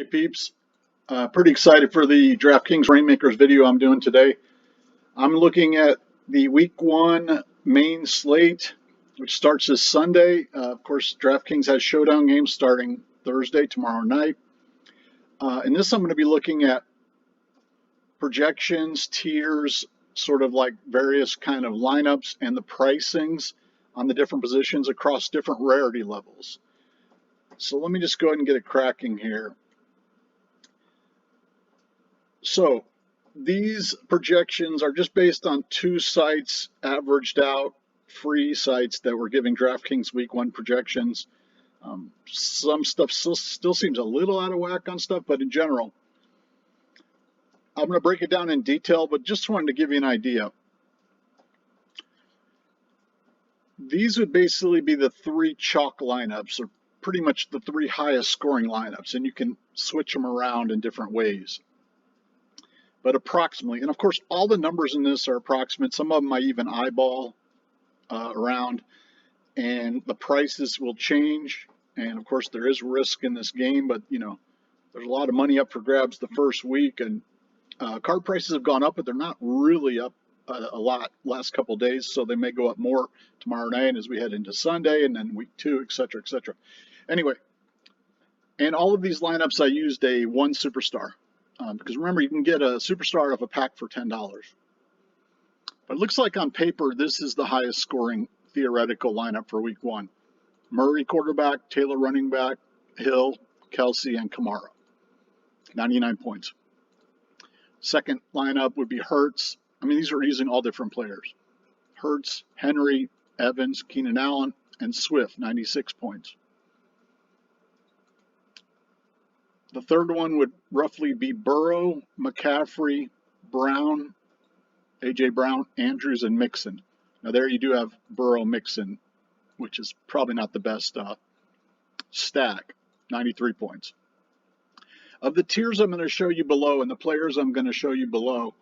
Hey peeps, pretty excited for the DraftKings Reignmakers video I'm doing today. I'm looking at the Week 1 main slate, which starts this Sunday. Of course, DraftKings has showdown games starting Thursday, tomorrow night. In this, I'm going to be looking at projections, tiers, sort of like various kind of lineups, and the pricings on the different positions across different rarity levels. So let me just go ahead and get it cracking here. So these projections are just based on two sites, averaged out, free sites that were giving DraftKings Week 1 projections. Some stuff still seems a little out of whack on stuff, but in general, I'm going to break it down in detail, but just wanted to give you an idea. These would basically be the three chalk lineups, or pretty much the three highest scoring lineups, and you can switch them around in different ways. But approximately, and of course all the numbers in this are approximate. Some of them I even eyeball around, and the prices will change. And of course there is risk in this game, but you know, there's a lot of money up for grabs the first week, and card prices have gone up, but they're not really up a lot last couple of days, so they may go up more tomorrow night as we head into Sunday, and then week 2, etc., etc. Anyway, and all of these lineups I used a one superstar. Because remember, you can get a superstar of a pack for $10. But it looks like on paper, this is the highest scoring theoretical lineup for Week 1. Murray quarterback, Taylor running back, Hill, Kelsey, and Kamara. 99 points. Second lineup would be Hurts. I mean, these are using all different players. Hurts, Henry, Evans, Keenan Allen, and Swift, 96 points. The third one would roughly be Burrow, McCaffrey, Brown, A.J. Brown, Andrews, and Mixon. Now there you do have Burrow, Mixon, which is probably not the best stack, 93 points. Of the tiers I'm going to show you below and the players I'm going to show you below,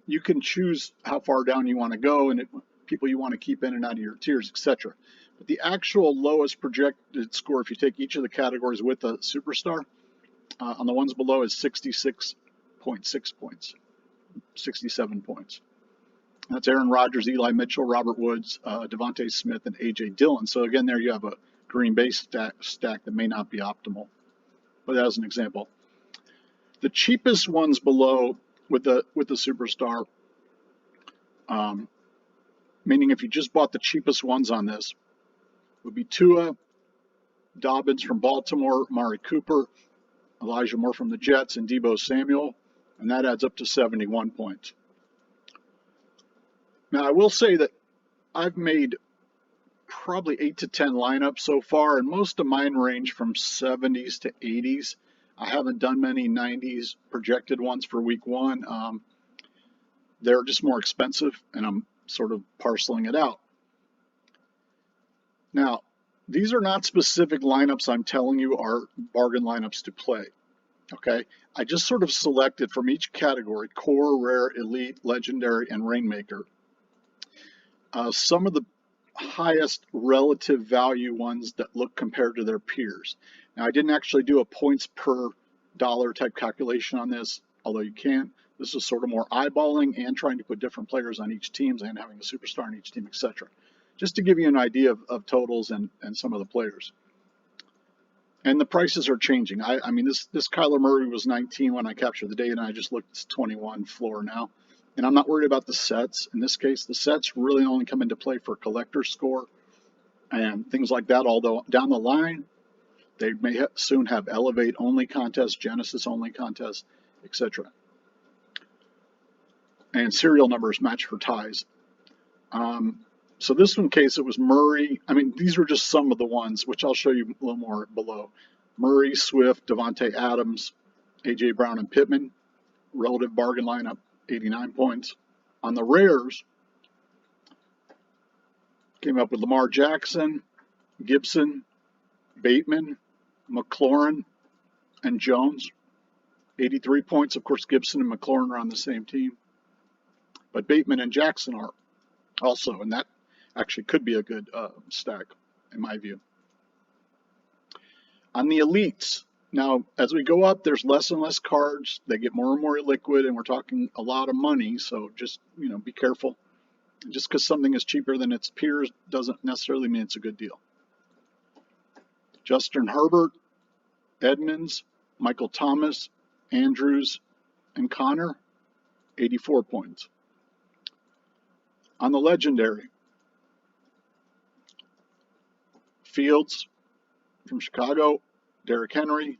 you can choose how far down you want to go and people you want to keep in and out of your tiers, etc. But the actual lowest projected score, if you take each of the categories with a superstar, on the ones below is 66.6 points, 67 points. That's Aaron Rodgers, Eli Mitchell, Robert Woods, Devontae Smith, and A.J. Dillon. So again, there you have a Green Bay stack that may not be optimal, but as an example. The cheapest ones below with the superstar, meaning if you just bought the cheapest ones on this, would be Tua, Dobbins from Baltimore, Amari Cooper, Elijah Moore from the Jets, and Deebo Samuel, and that adds up to 71 points. Now, I will say that I've made probably 8 to 10 lineups so far, and most of mine range from 70s to 80s. I haven't done many 90s projected ones for Week 1. They're just more expensive, and I'm sort of parceling it out. Now, these are not specific lineups I'm telling you are bargain lineups to play, okay? I just sort of selected from each category, core, rare, elite, legendary, and rainmaker, some of the highest relative value ones that look compared to their peers. Now, I didn't actually do a points per dollar type calculation on this, although you can. This is sort of more eyeballing and trying to put different players on each team and having a superstar on each team, etc. Just to give you an idea of totals and some of the players. And the prices are changing. I mean, this Kyler Murray was 19 when I captured the data, and I just looked, it's 21 floor now. And I'm not worried about the sets. In this case, the sets really only come into play for collector score and things like that, although down the line, they may soon have Elevate only contests, Genesis only contests, etc. And serial numbers match for ties. So this one case, it was Murray. I mean, these were just some of the ones, which I'll show you a little more below. Murray, Swift, Devontae Adams, A.J. Brown, and Pittman. Relative bargain lineup, 89 points. On the rares, came up with Lamar Jackson, Gibson, Bateman, McLaurin, and Jones. 83 points. Of course, Gibson and McLaurin are on the same team. But Bateman and Jackson are also, and that actually could be a good stack, in my view. On the elites, Now, as we go up, there's less and less cards. They get more and more illiquid, and we're talking a lot of money. So just, be careful. Just because something is cheaper than its peers doesn't necessarily mean it's a good deal. Justin Herbert, Edmonds, Michael Thomas, Andrews, and Connor, 84 points. On the legendary, Fields from Chicago, Derrick Henry,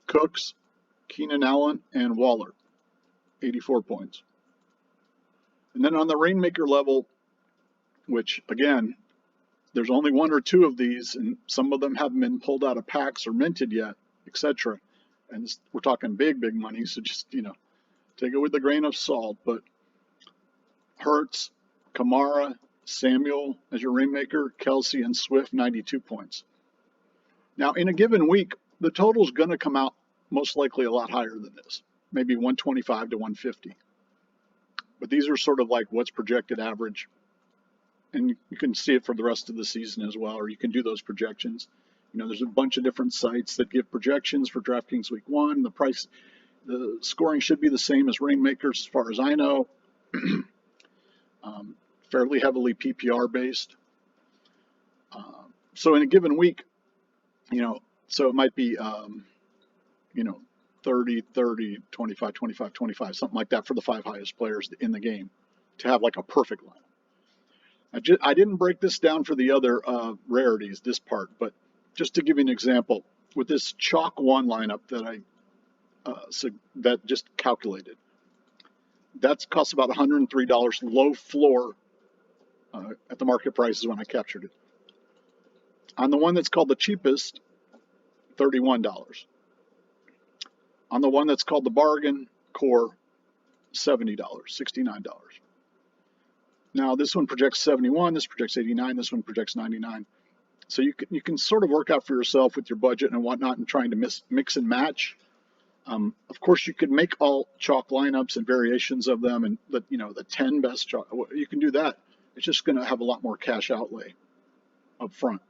Cooks, Keenan Allen, and Waller, 84 points. And then on the Reignmaker level, which again, there's only one or two of these, and some of them haven't been pulled out of packs or minted yet, etc. And we're talking big money, so just, take it with a grain of salt. But Hurts, Kamara, Samuel as your Reignmaker, Kelsey, and Swift, 92 points. Now, in a given week, the total's going to come out most likely a lot higher than this, maybe 125 to 150. But these are sort of like what's projected average. And you can see it for the rest of the season as well, or you can do those projections. There's a bunch of different sites that give projections for DraftKings Week 1. The scoring should be the same as Reignmakers as far as I know. Fairly heavily PPR based. So in a given week, so it might be, 30, 30, 25, 25, 25, something like that for the 5 highest players in the game to have like a perfect lineup. I didn't break this down for the other rarities, this part, but just to give you an example, with this Chalk 1 lineup that just calculated, that costs about $103 low floor at the market prices when I captured it. On the one that's called the cheapest, $31. On the one that's called the bargain core, $70, $69. Now this one projects 71, this projects 89, this one projects 99. So you can sort of work out for yourself with your budget and whatnot and trying to mix and match. Of course, you could make all chalk lineups and variations of them, and the 10 best chalk. You can do that. It's just going to have a lot more cash outlay up front.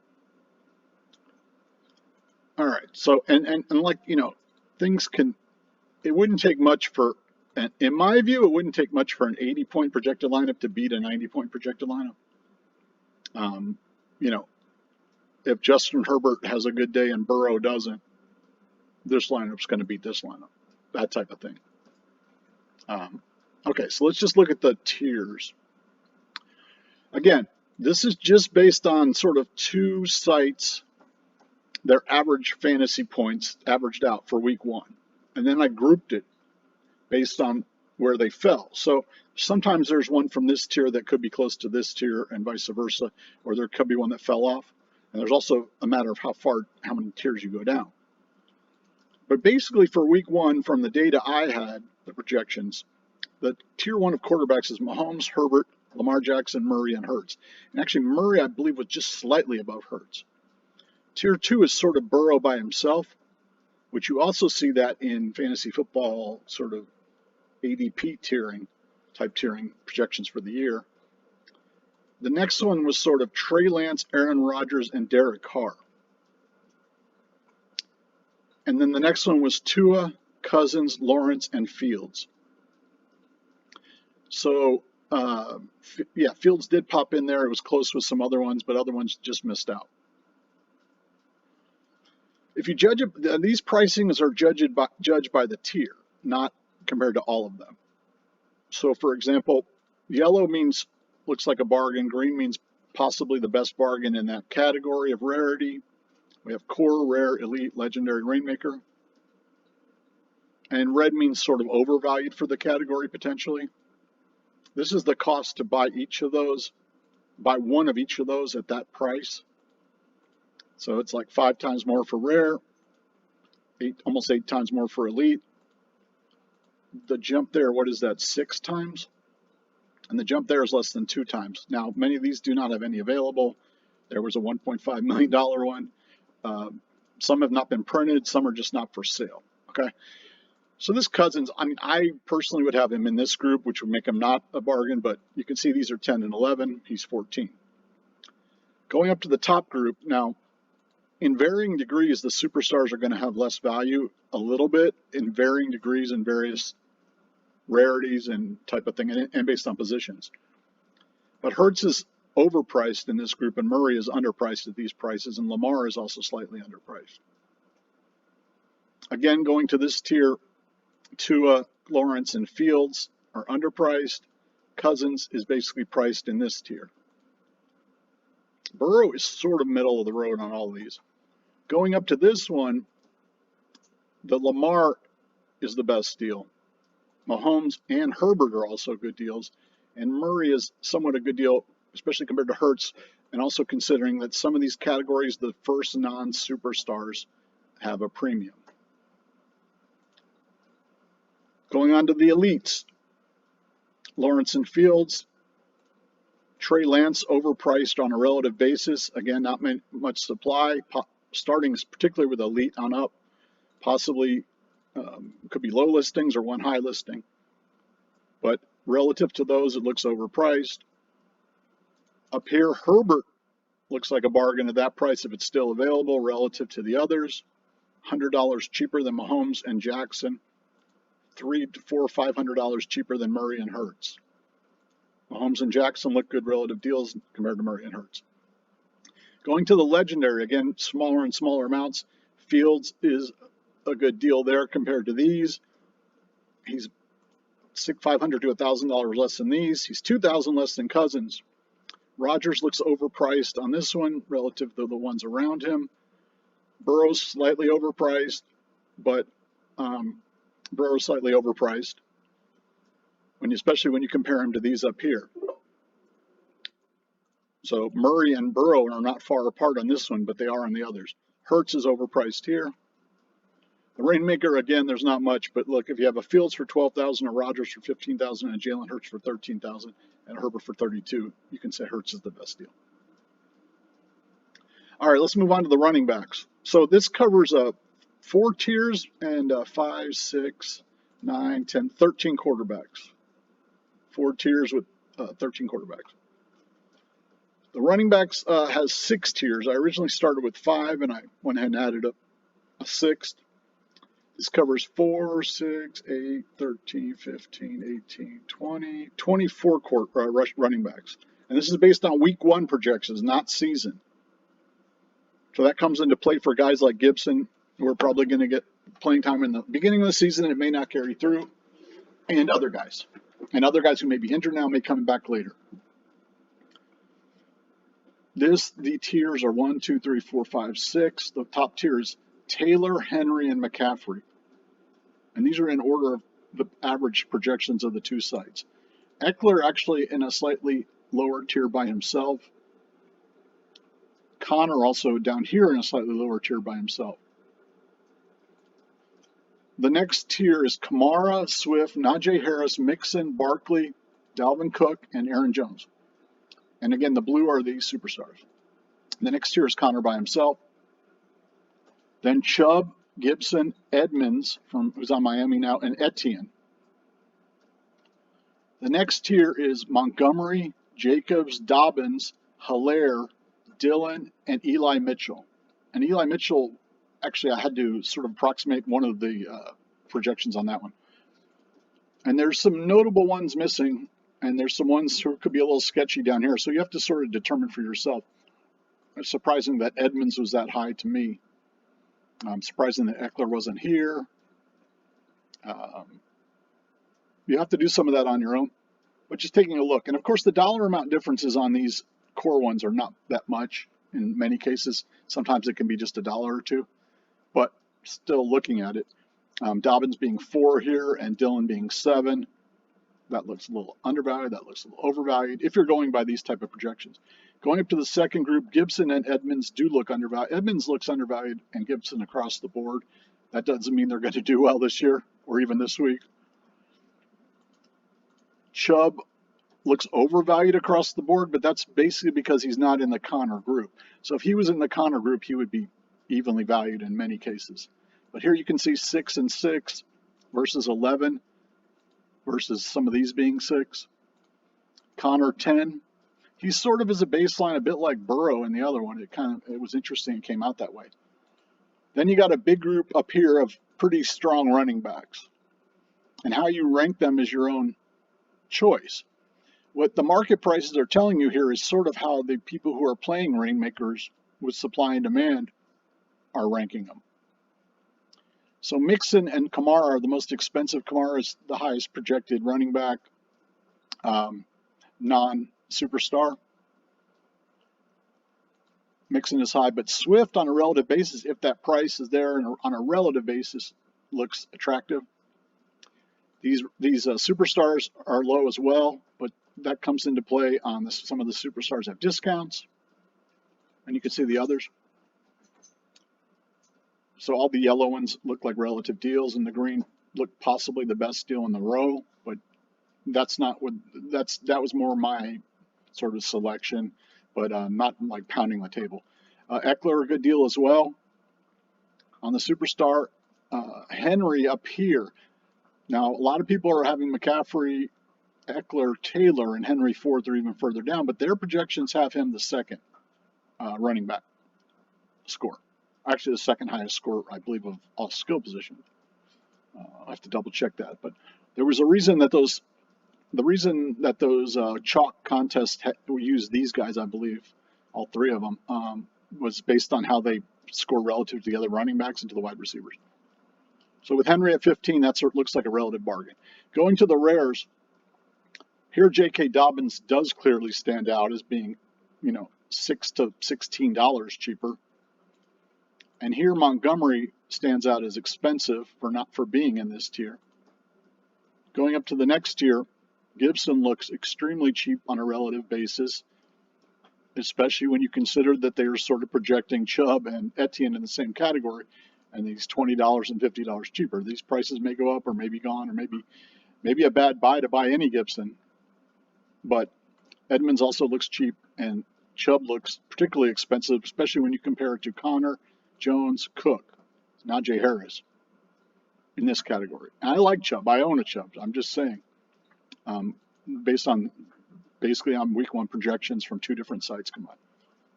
All right. So and like things can. It wouldn't take much for. In my view, it wouldn't take much for an 80-point projected lineup to beat a 90-point projected lineup. If Justin Herbert has a good day and Burrow doesn't, this lineup's going to beat this lineup. That type of thing. Okay, so let's just look at the tiers. Again, this is just based on sort of 2 sites, their average fantasy points averaged out for week 1. And then I grouped it based on where they fell. So sometimes there's one from this tier that could be close to this tier and vice versa, or there could be one that fell off. And there's also a matter of how many tiers you go down. But basically for week 1, from the data I had, the projections, the tier 1 of quarterbacks is Mahomes, Herbert, Lamar Jackson, Murray, and Hurts. And actually Murray, I believe, was just slightly above Hurts. Tier 2 is sort of Burrow by himself, which you also see that in fantasy football sort of ADP tiering projections for the year. The next one was sort of Trey Lance, Aaron Rodgers, and Derek Carr. And then the next one was Tua, Cousins, Lawrence, and Fields. So, Fields did pop in there. It was close with some other ones, but other ones just missed out. If you judge it, these pricings are judged by the tier, not compared to all of them. So, for example, yellow looks like a bargain. Green means possibly the best bargain in that category of rarity. We have core, rare, elite, legendary, Reignmaker. And red means sort of overvalued for the category potentially. This is the cost to buy one of each of those at that price. So it's like 5 times more for rare, almost 8 times more for elite. The jump there, what is that, 6 times? And the jump there is less than 2 times. Now, many of these do not have any available. There was a $1.5 million one. Some have not been printed. Some are just not for sale. Okay. So this Cousins, I personally would have him in this group, which would make him not a bargain, but you can see these are 10 and 11. He's 14. Going up to the top group, now, in varying degrees, the superstars are going to have less value a little bit in varying degrees and various rarities and type of thing, and based on positions. But Hurts is overpriced in this group, and Murray is underpriced at these prices, and Lamar is also slightly underpriced. Again, going to this tier, Tua, Lawrence, and Fields are underpriced. Cousins is basically priced in this tier. Burrow is sort of middle of the road on all of these. Going up to this one, the Lamar is the best deal. Mahomes and Herbert are also good deals, and Murray is somewhat a good deal, especially compared to Hurts, and also considering that some of these categories, the first non-superstars have a premium. Going on to the elites, Lawrence and Fields. Trey Lance overpriced on a relative basis. Again, not much supply, starting particularly with elite on up. Possibly could be low listings or one high listing. But relative to those, it looks overpriced. Up here, Herbert looks like a bargain at that price if it's still available relative to the others. $100 cheaper than Mahomes and Jackson. $300 to $400, $500 cheaper than Murray and Hurts. Mahomes and Jackson look good relative deals compared to Murray and Hurts. Going to the legendary, again, smaller and smaller amounts. Fields is a good deal there compared to these. He's $500 to $1,000 less than these. He's $2,000 less than Cousins. Rodgers looks overpriced on this one relative to the ones around him. Burrow's slightly overpriced, but Burrow's slightly overpriced, especially when you compare him to these up here. So Murray and Burrow are not far apart on this one, but they are on the others. Hurts is overpriced here. The Reignmaker, again, there's not much, but look, if you have a Fields for $12,000, a Rodgers for $15,000, and a Jalen Hurts for $13,000, and a Herbert for $32,000, you can say Hurts is the best deal. All right, let's move on to the running backs. So this covers 4 tiers and 5, 6, 9, 10, 13 quarterbacks. 4 tiers with 13 quarterbacks. The running backs has 6 tiers. I originally started with 5, and I went ahead and added up a 6th. This covers 4, 6, 8, 13, 15, 18, 20, 24 running backs. And this is based on week 1 projections, not season. So that comes into play for guys like Gibson, who are probably going to get playing time in the beginning of the season. It may not carry through. And other guys. And other guys who may be injured now may come back later. The tiers are 1, 2, 3, 4, 5, 6. The top tier is Taylor, Henry, and McCaffrey. And these are in order of the average projections of the 2 sites. Eckler actually in a slightly lower tier by himself. Connor also down here in a slightly lower tier by himself. The next tier is Kamara, Swift, Najee Harris, Mixon, Barkley, Dalvin Cook, and Aaron Jones. And again, the blue are the superstars. The next tier is Connor by himself. Then Chubb, Gibson, Edmonds, who's on Miami now, and Etienne. The next tier is Montgomery, Jacobs, Dobbins, Hilaire, Dillon, and Eli Mitchell. And Eli Mitchell, actually, I had to sort of approximate one of the projections on that one. And there's some notable ones missing, and there's some ones who could be a little sketchy down here. So you have to sort of determine for yourself. It's surprising that Edmonds was that high to me. Surprising that Eckler wasn't here. You have to do some of that on your own, but just taking a look. And of course, the dollar amount differences on these core ones are not that much in many cases. Sometimes it can be just $1 or $2, but still looking at it. Dobbins being 4 here and Dillon being 7. That looks a little undervalued. That looks a little overvalued if you're going by these type of projections. Going up to the second group, Gibson and Edmonds do look undervalued. Edmonds looks undervalued and Gibson across the board. That doesn't mean they're going to do well this year or even this week. Chubb looks overvalued across the board, but that's basically because he's not in the Connor group. So if he was in the Connor group, he would be evenly valued in many cases. But here you can see 6 and 6 versus 11 versus some of these being 6. Connor 10. He's sort of as a baseline, a bit like Burrow in the other one. It was interesting it came out that way. Then you got a big group up here of pretty strong running backs. And how you rank them is your own choice. What the market prices are telling you here is sort of how the people who are playing Reignmakers with supply and demand are ranking them. So Mixon and Kamara are the most expensive. Kamara is the highest projected running back, non-superstar. Mixon is high, but Swift on a relative basis, if that price is there and on a relative basis, looks attractive. These superstars are low as well, but that comes into play on this. Some of the superstars have discounts, and you can see the others. So all the yellow ones look like relative deals, and the green look possibly the best deal in the row, but that's not what that was more my sort of selection, but not like pounding the table. Eckler, a good deal as well. On the superstar, Henry up here. Now, a lot of people are having McCaffrey, Eckler, Taylor, and Henry fourth or even further down, but their projections have him the second running back score. Actually, the second highest score, I believe, of all skill positions. I have to double check that, but there was a reason that those chalk contests used these guys, I believe, all three of them, was based on how they score relative to the other running backs and to the wide receivers. So with Henry at 15, that sort of looks like a relative bargain. Going to the rares, here J.K. Dobbins does clearly stand out as being, $6 to $16 cheaper. And here Montgomery stands out as expensive for being in this tier. Going up to the next tier, Gibson looks extremely cheap on a relative basis, especially when you consider that they are sort of projecting Chubb and Etienne in the same category, and he's $20 and $50 cheaper. These prices may go up or may be gone, or maybe a bad buy to buy any Gibson. But Edmonds also looks cheap, and Chubb looks particularly expensive, especially when you compare it to Connor, Jones, Cook, Najee Harris in this category. And I like Chubb. I own a Chubb. I'm just saying, based on basically on week one projections from two different sites combined.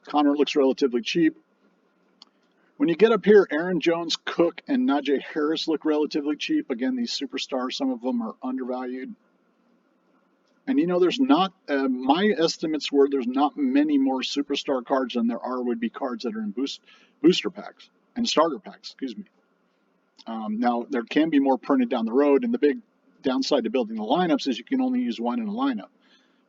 Connor looks relatively cheap. When you get up here, Aaron Jones, Cook, and Najee Harris look relatively cheap. Again, these superstars, some of them are undervalued. And there's not, my estimates were there's not many more superstar cards than there would be cards that are in booster packs and starter packs, excuse me. Now, there can be more printed down the road, and the big downside to building the lineups is you can only use one in a lineup.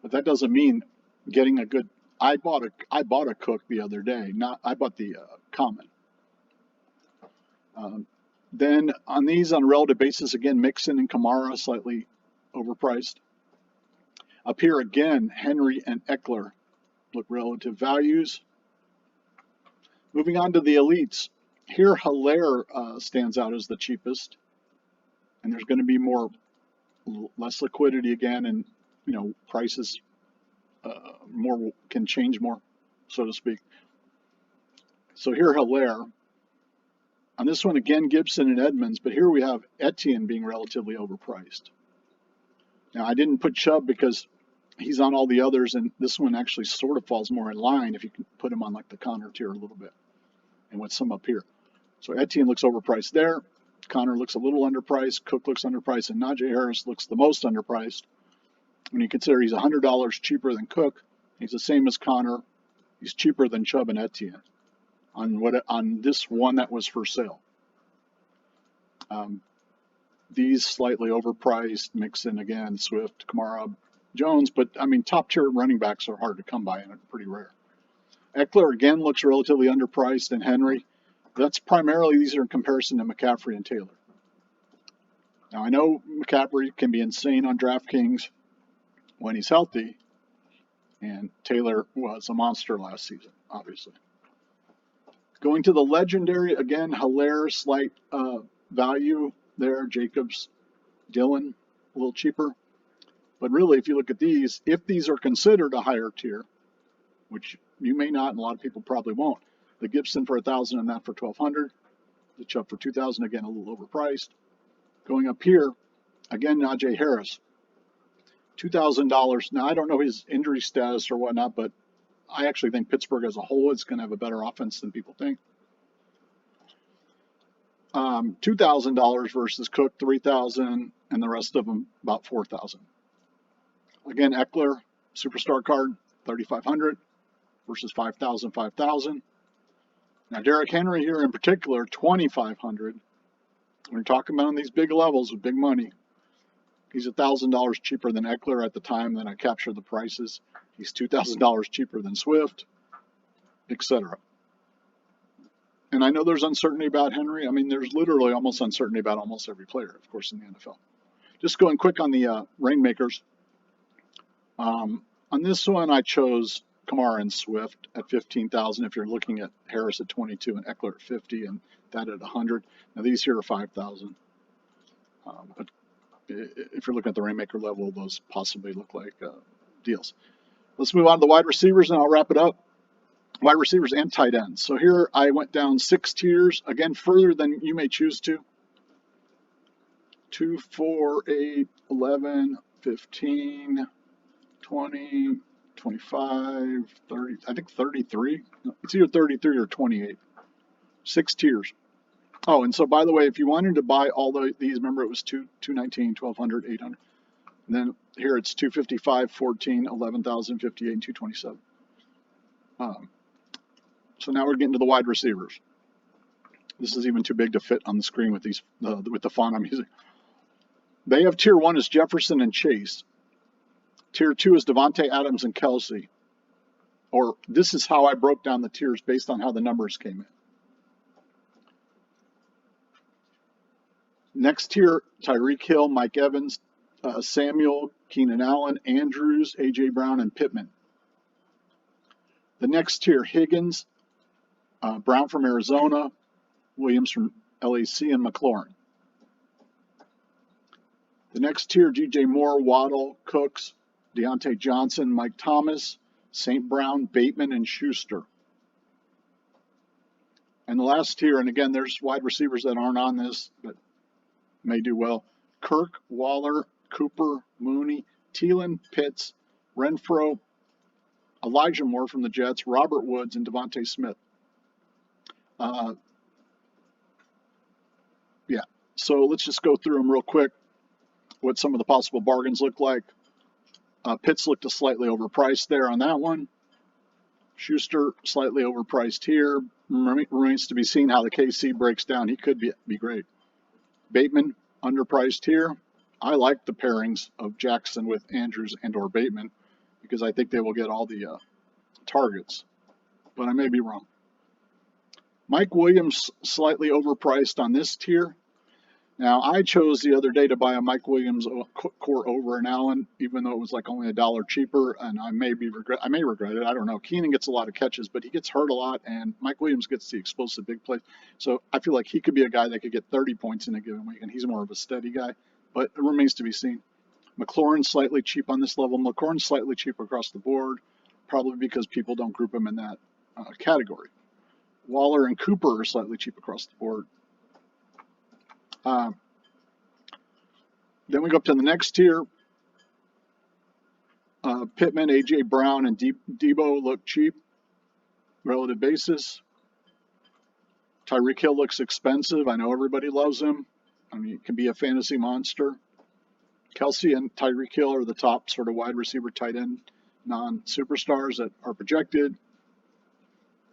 But that doesn't mean getting a good. I bought a Cook the other day. I bought the common. Then on these on a relative basis, again, Mixon and Kamara slightly overpriced. Up here again, Henry and Eckler look relative values. Moving on to the elites, here Hilaire stands out as the cheapest, and there's going to be less liquidity again, and prices can change more, so to speak. So here Hilaire. On this one again, Gibson and Edmonds, but here we have Etienne being relatively overpriced. Now I didn't put Chubb because he's on all the others, and this one actually sort of falls more in line if you can put him on like the Connor tier a little bit, and with some up here. So Etienne looks overpriced there. Connor looks a little underpriced. Cook looks underpriced, and Najee Harris looks the most underpriced. When you consider he's $100 cheaper than Cook, he's the same as Connor. He's cheaper than Chubb and Etienne on this one that was for sale. These slightly overpriced, Mixon again, Swift, Kamara, Jones, but top tier running backs are hard to come by and are pretty rare. Eckler again looks relatively underpriced, and Henry. That's primarily, these are in comparison to McCaffrey and Taylor. Now I know McCaffrey can be insane on DraftKings when he's healthy, and Taylor was a monster last season, obviously. Going to the legendary, again, Hilaire, slight value there, Jacobs, Dillon, a little cheaper. But really, if you look at these, if these are considered a higher tier, which you may not, and a lot of people probably won't, the Gibson for $1,000 and that for $1,200, the Chubb for $2,000, again, a little overpriced. Going up here, again, Najee Harris. $2,000. Now, I don't know his injury status or whatnot, but I actually think Pittsburgh as a whole is going to have a better offense than people think. $2,000 versus Cook, $3,000, and the rest of them about $4,000. Again, Eckler, superstar card, $3,500 versus $5,000, $5,000. Now, Derrick Henry here in particular, $2,500. We're talking about on these big levels with big money. He's $1,000 cheaper than Eckler at the time that I captured the prices. He's $2,000 cheaper than Swift, etc. And I know there's uncertainty about Henry. I mean, there's literally almost uncertainty about almost every player, of course, in the NFL. Just going quick on the Reignmakers. On this one, I chose Kamara and Swift at $15,000. If you're looking at Harris at $22 and Eckler at $50 and that at $100. Now these here are $5,000. But if you're looking at the Rainmaker level, those possibly look like deals. Let's move on to the wide receivers, and I'll wrap it up. Wide receivers and tight ends. So here I went down 6 tiers, again further than you may choose to. 2, 4, 8, 11, 15, 20, 25, 30, I think 33. No, it's either 33 or 28. 6 tiers. Oh, and so by the way, if you wanted to buy all these, remember it was $219, $1,200, $800. And then here it's $255, $14, $11,058, and $227. So now we're getting to the wide receivers. This is even too big to fit on the screen with these with the font I'm using. They have tier 1 is Jefferson and Chase. Tier 2 is Devontae Adams and Kelsey. Or this is how I broke down the tiers based on how the numbers came in. Next tier, Tyreek Hill, Mike Evans, Samuel, Keenan Allen, Andrews, A.J. Brown, and Pittman. The next tier, Higgins, Brown from Arizona, Williams from LAC, and McLaurin. The next tier, G.J. Moore, Waddle, Cooks, Deontay Johnson, Mike Thomas, St. Brown, Bateman, and Schuster. And the last tier, and again, there's wide receivers that aren't on this, but may do well. Kirk, Waller, Cooper, Mooney, Thielen, Pitts, Renfro, Elijah Moore from the Jets, Robert Woods, and Devontae Smith. So let's just go through them real quick, what some of the possible bargains look like. Pitts looked slightly overpriced there on that one. Schuster, slightly overpriced here. Remains to be seen how the KC breaks down. He could be great. Bateman, underpriced here. I like the pairings of Jackson with Andrews and or Bateman because I think they will get all the targets, but I may be wrong. Mike Williams, slightly overpriced on this tier. Now, I chose the other day to buy a Mike Williams core over an Allen, even though it was like only $1 cheaper, and I may regret it. I don't know. Keenan gets a lot of catches, but he gets hurt a lot, and Mike Williams gets the explosive big plays. So I feel like he could be a guy that could get 30 points in a given week, and he's more of a steady guy, but it remains to be seen. McLaurin, slightly cheap on this level. McLaurin, slightly cheap across the board, probably because people don't group him in that category. Waller and Cooper are slightly cheap across the board. Then we go up to the next tier. Pittman, A.J. Brown, and Debo look cheap, relative basis. Tyreek Hill looks expensive. I know everybody loves him. I mean, he can be a fantasy monster. Kelsey and Tyreek Hill are the top sort of wide receiver, tight end, non-superstars that are projected.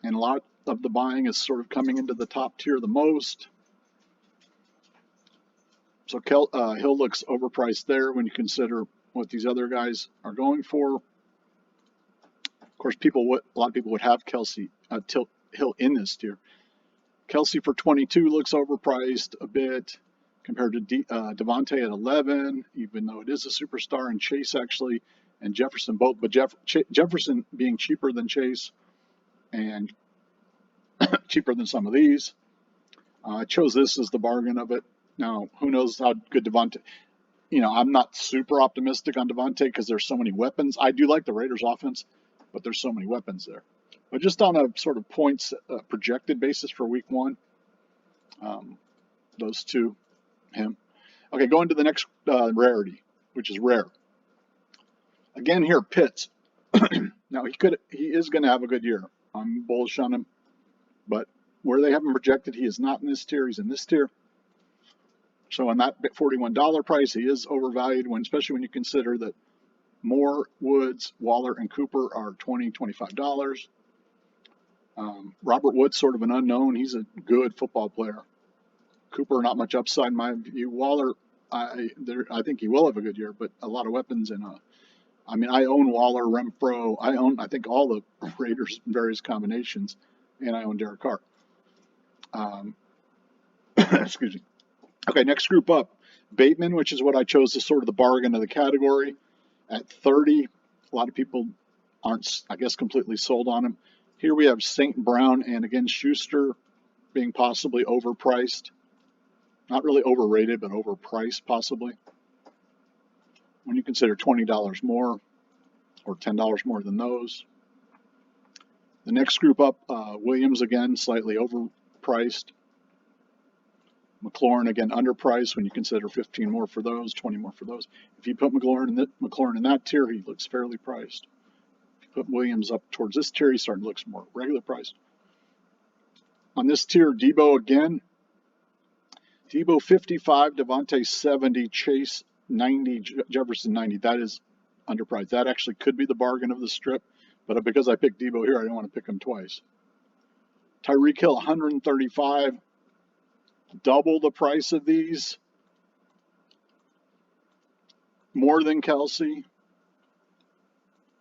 And a lot of the buying is sort of coming into the top tier the most. So Hill looks overpriced there when you consider what these other guys are going for. Of course, a lot of people would have Hill in this tier. Kelsey for 22 looks overpriced a bit compared to Devontae at 11, even though it is a superstar, and Chase actually, and Jefferson both, but Jefferson being cheaper than Chase and cheaper than some of these. I chose this as the bargain of it. Now, who knows how good Devontae, I'm not super optimistic on Devontae because there's so many weapons. I do like the Raiders offense, but there's so many weapons there. But just on a sort of points projected basis for week 1, those two, him. Okay, going to the next rarity, which is rare. Again here, Pitts. Now he is going to have a good year. I'm bullish on him, but where they have him projected, he is not in this tier. He's in this tier. So on that $41 price, he is overvalued, especially when you consider that Moore, Woods, Waller, and Cooper are $20, $25. Robert Woods, sort of an unknown. He's a good football player. Cooper, not much upside in my view. Waller, I think he will have a good year, but a lot of weapons. And I own Waller, Renfro. I think all the Raiders in various combinations, and I own Derek Carr. Excuse me. Okay, next group up, Bateman, which is what I chose as sort of the bargain of the category. At 30, a lot of people aren't, I guess, completely sold on him. Here we have St. Brown and, again, Schuster being possibly overpriced. Not really overrated, but overpriced possibly. When you consider $20 more or $10 more than those. The next group up, Williams, again, slightly overpriced. McLaurin, again, underpriced when you consider 15 more for those, 20 more for those. If you put McLaurin in that tier, he looks fairly priced. If you put Williams up towards this tier, he starting to look more regular priced. On this tier, Debo again. Debo 55, Devontae 70, Chase 90, Jefferson 90. That is underpriced. That actually could be the bargain of the strip, but because I picked Debo here, I didn't want to pick him twice. Tyreek Hill 135. Double the price of these, more than Kelsey,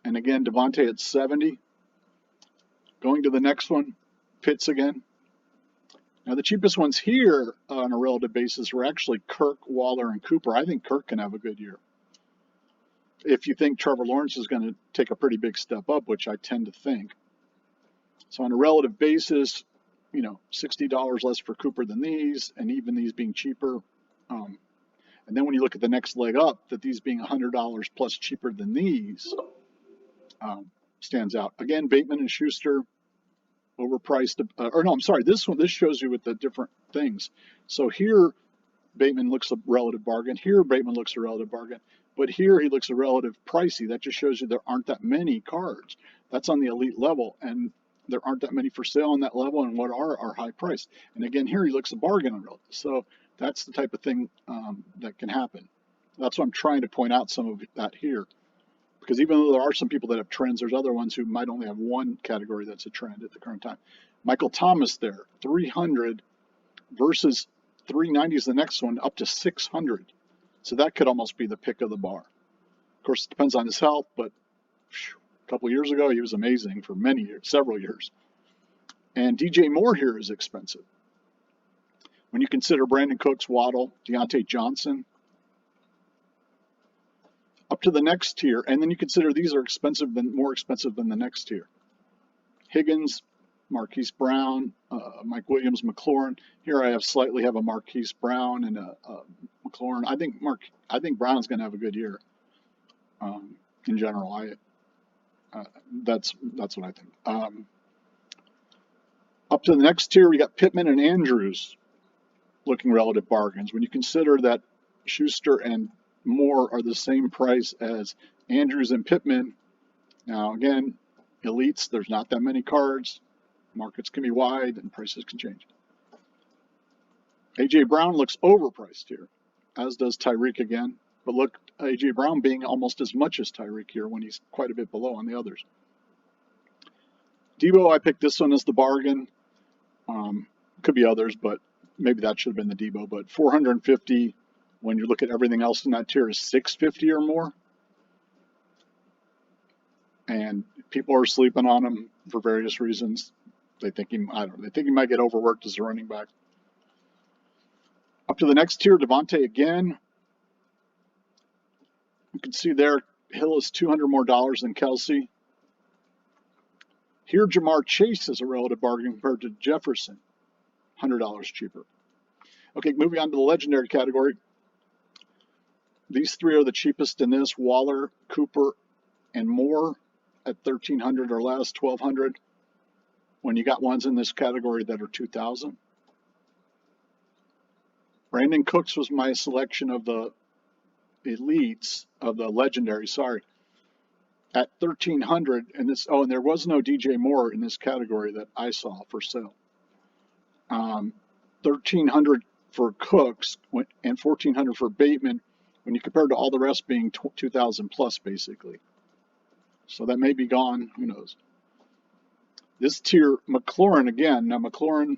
and again Devontae at 70. Going to the next one, Pitts again. Now the cheapest ones here on a relative basis were actually Kirk, Waller, and Cooper. I think Kirk can have a good year. If you think Trevor Lawrence is going to take a pretty big step up, which I tend to think. So on a relative basis, $60 less for Cooper than these, and even these being cheaper. And then when you look at the next leg up, that these being $100 plus cheaper than these stands out. Again, Bateman and Schuster overpriced. This shows you with the different things. So here, Bateman looks a relative bargain. Here, Bateman looks a relative bargain. But here, he looks a relative pricey. That just shows you there aren't that many cards. That's on the elite level, and there aren't that many for sale on that level, and what are high priced. And again, here he looks a bargain on relative. So that's the type of thing that can happen. That's what I'm trying to point out some of that here. Because even though there are some people that have trends, there's other ones who might only have one category that's a trend at the current time. Michael Thomas there, 300 versus 390 is the next one, up to 600. So that could almost be the pick of the bar. Of course, it depends on his health, but a couple years ago, he was amazing for many years, several years. And DJ Moore here is expensive. When you consider Brandon Cooks, Waddle, Deontay Johnson, up to the next tier, and then you consider these are more expensive than the next tier. Higgins, Marquise Brown, Mike Williams, McLaurin. Here I slightly have a Marquise Brown and a McLaurin. I think Brown's going to have a good year. In general, that's what I think. Up to the next tier, we got Pittman and Andrews looking relative bargains. When you consider that Schuster and Moore are the same price as Andrews and Pittman, now again, elites, there's not that many cards. Markets can be wide and prices can change. A.J. Brown looks overpriced here, as does Tyreek again. But look, A.J. Brown being almost as much as Tyreek here when he's quite a bit below on the others. Debo, I picked this one as the bargain. Could be others, but maybe that should have been the Debo. But 450, when you look at everything else in that tier, is 650 or more. And people are sleeping on him for various reasons. They think he might get overworked as a running back. Up to the next tier, Devontae again. You can see there, Hill is $200 more than Kelsey. Here, Jamar Chase is a relative bargain compared to Jefferson, $100 cheaper. Okay, moving on to the legendary category. These three are the cheapest in this: Waller, Cooper, and Moore at $1,300 or less, $1,200. When you got ones in this category that are $2,000. Brandon Cooks was my selection of the elites, of the legendary, sorry. at 1,300, and this, oh, and there was no DJ Moore in this category that I saw for sale. 1,300 for Cooks and 1,400 for Bateman, when you compare to all the rest being 2,000 plus, basically. So that may be gone. Who knows? This tier, McLaurin again. Now McLaurin,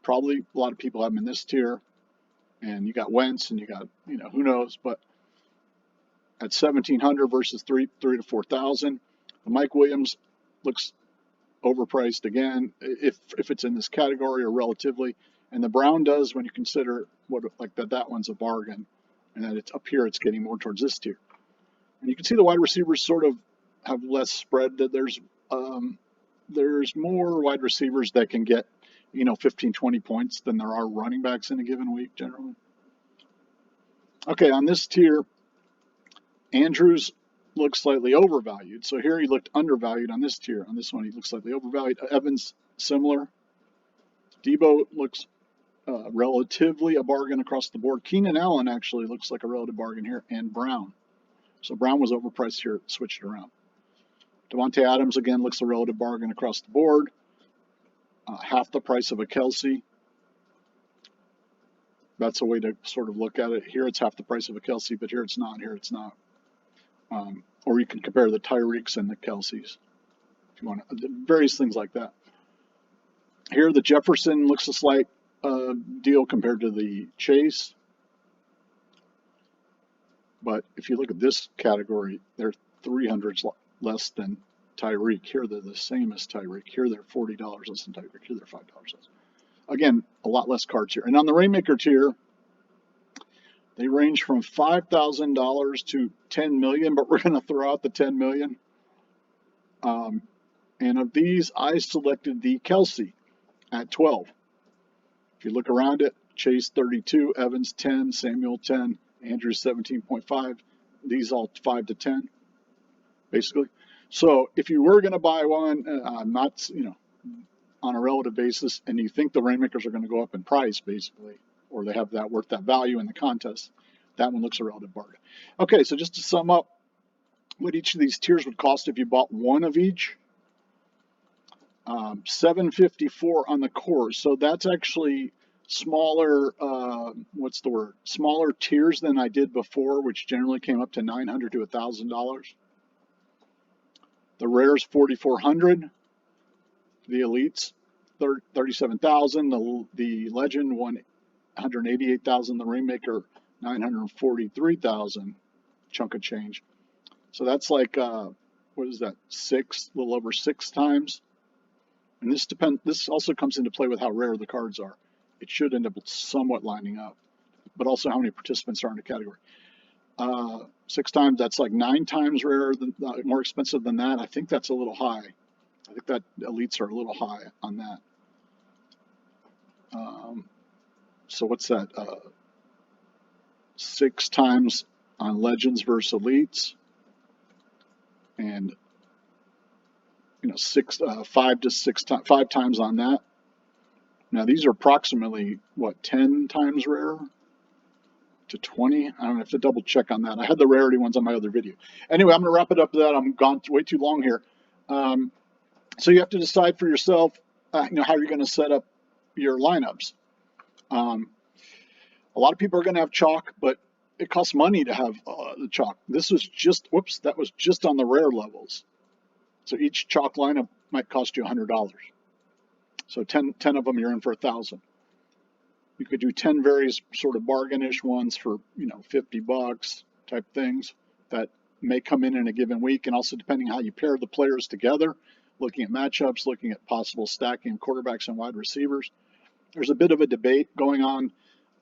probably a lot of people have him in this tier, and you got Wentz, and you got, you know, who knows, but at 1,700 versus 3,000 to 4,000. Mike Williams looks overpriced again, if it's in this category or relatively, and the Brown does when you consider what, like that one's a bargain, and then it's up here, it's getting more towards this tier. And you can see the wide receivers sort of have less spread. That there's more wide receivers that can get, you know, 15, 20 points than there are running backs in a given week generally. Okay, on this tier, Andrews looks slightly overvalued. So here he looked undervalued on this tier. On this one, he looks slightly overvalued. Evans, similar. Debo looks relatively a bargain across the board. Keenan Allen actually looks like a relative bargain here, and Brown. So Brown was overpriced here, switched it around. Devontae Adams, again, looks a relative bargain across the board. Half the price of a Kelsey. That's a way to sort of look at it. Here it's half the price of a Kelsey, but here it's not. Here it's not. Or you can compare the Tyreeks and the Kelseys, if you want to, various things like that. Here the Jefferson looks a slight deal compared to the Chase. But if you look at this category, they're 300s less than Tyreek. Here they're the same as Tyreek. Here they're $40 less than Tyreek. Here they're $5 less. Again, a lot less cards here. And on the Reignmaker tier, they range from $5,000 to $10 million, but we're going to throw out the $10 million. And of these, I selected the Kelsey at 12. If you look around it, Chase 32, Evans 10, Samuel 10, Andrews 17.5. These all 5 to 10, basically. So if you were going to buy one, not, you know, on a relative basis, and you think the Reignmakers are going to go up in price, basically, or they have that worth that value in the contest, that one looks a relative bargain. Okay, so just to sum up what each of these tiers would cost if you bought one of each, $754 on the core. So that's actually smaller, smaller tiers than I did before, which generally came up to $900 to $1,000. The rares, $4,400. The elites, $37,000. The legend, $188,000. The Reignmaker, $943,000. Chunk of change. So that's like, what is that? A little over 6 times. And this also comes into play with how rare the cards are. It should end up somewhat lining up, but also how many participants are in the category. 6 times, that's like 9 times rarer, more expensive than that. I think that's a little high. I think that elites are a little high on that. So what's that? 6 times on legends versus elites, and you know, 5 times on that. Now these are approximately what, 10 times rarer to 20. I don't have to double check on that. I had the rarity ones on my other video. Anyway, I'm going to wrap it up with that. I'm gone way too long here. So you have to decide for yourself, you know, how you're going to set up your lineups. A lot of people are going to have chalk, but it costs money to have the chalk. This was just, that was just on the rare levels. So each chalk lineup might cost you $100. So 10 of them, you're in for $1,000. You could do 10 various sort of bargainish ones for, you know, $50 type things that may come in a given week, and also depending how you pair the players together, looking at matchups, looking at possible stacking quarterbacks and wide receivers. There's a bit of a debate going on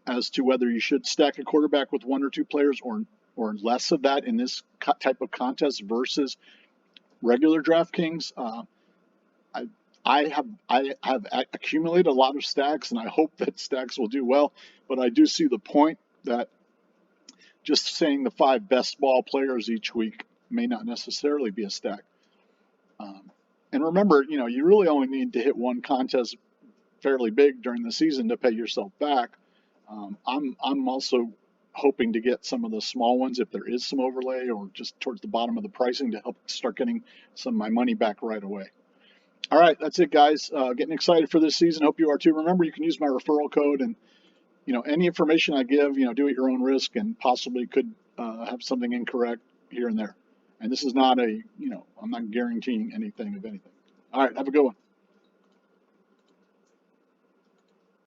as to whether you should stack a quarterback with 1 or 2 players or less of that in this type of contest versus regular DraftKings. I have accumulated a lot of stacks, and I hope that stacks will do well, but I do see the point that just saying the 5 best ball players each week may not necessarily be a stack. And remember, you know, you really only need to hit one contest fairly big during the season to pay yourself back. I'm also hoping to get some of the small ones if there is some overlay, or just towards the bottom of the pricing to help start getting some of my money back right away. All right, that's it, guys. Getting excited for this season. Hope you are too. Remember, you can use my referral code, and any information I give, do at your own risk, and possibly could have something incorrect here and there. And this is not I'm not guaranteeing anything of anything. All right, have a good one.